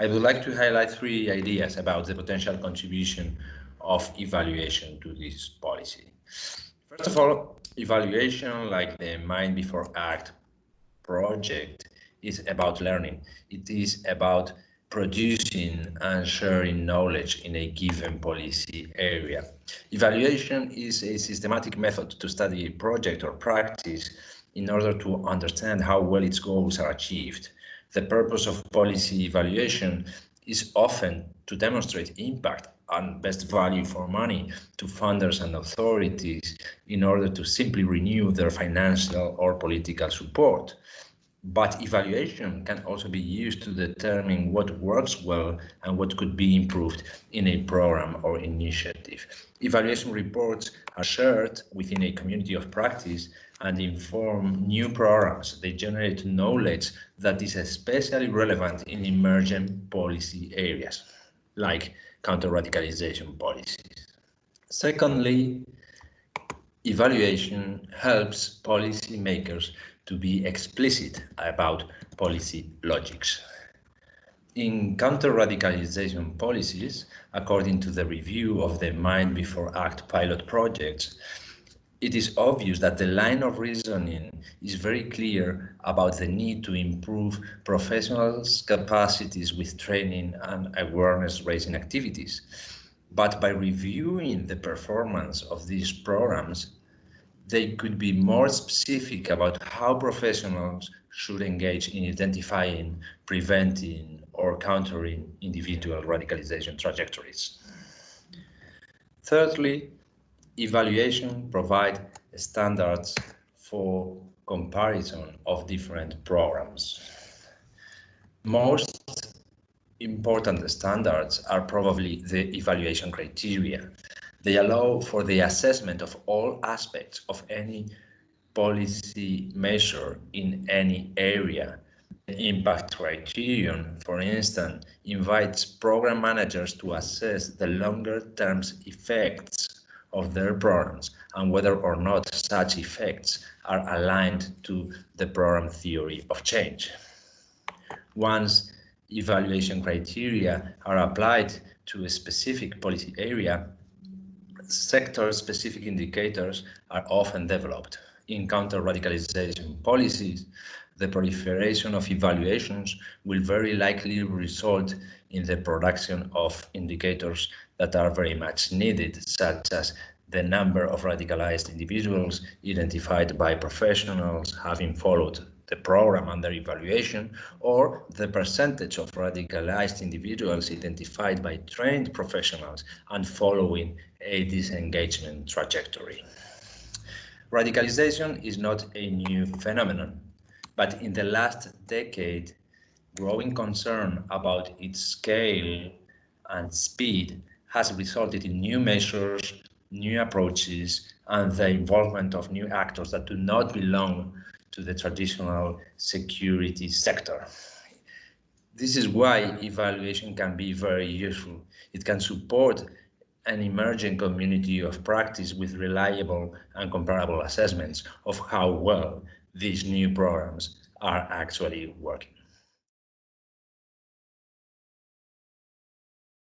I would like to highlight 3 ideas about the potential contribution of evaluation to this policy. First of all, evaluation, like the Mind Before Act project, is about learning. It is about producing and sharing knowledge in a given policy area. Evaluation is a systematic method to study a project or practice in order to understand how well its goals are achieved. The purpose of policy evaluation is often to demonstrate impact and best value for money to funders and authorities in order to simply renew their financial or political support. But evaluation can also be used to determine what works well and what could be improved in a program or initiative. Evaluation reports are shared within a community of practice and inform new programs. They generate knowledge that is especially relevant in emerging policy areas, like counter-radicalization policies. Secondly, evaluation helps policymakers to be explicit about policy logics. In counter-radicalization policies, according to the review of the Mind Before Act pilot projects, it is obvious that the line of reasoning is very clear about the need to improve professionals' capacities with training and awareness-raising activities. But by reviewing the performance of these programs, they could be more specific about how professionals should engage in identifying, preventing, or countering individual radicalization trajectories. Thirdly, evaluation provides standards for comparison of different programs. Most important standards are probably the evaluation criteria. They allow for the assessment of all aspects of any policy measure in any area. The impact criterion, for instance, invites program managers to assess the longer-term effects of their programs and whether or not such effects are aligned to the program theory of change. Once evaluation criteria are applied to a specific policy area, sector-specific indicators are often developed. In counter-radicalization policies, the proliferation of evaluations will very likely result in the production of indicators that are very much needed, such as the number of radicalized individuals identified by professionals having followed the program under evaluation, or the percentage of radicalized individuals identified by trained professionals and following a disengagement trajectory. Radicalization is not a new phenomenon, but in the last decade, growing concern about its scale and speed has resulted in new measures, new approaches, and the involvement of new actors that do not belong to the traditional security sector. This is why evaluation can be very useful. It can support an emerging community of practice with reliable and comparable assessments of how well these new programs are actually working.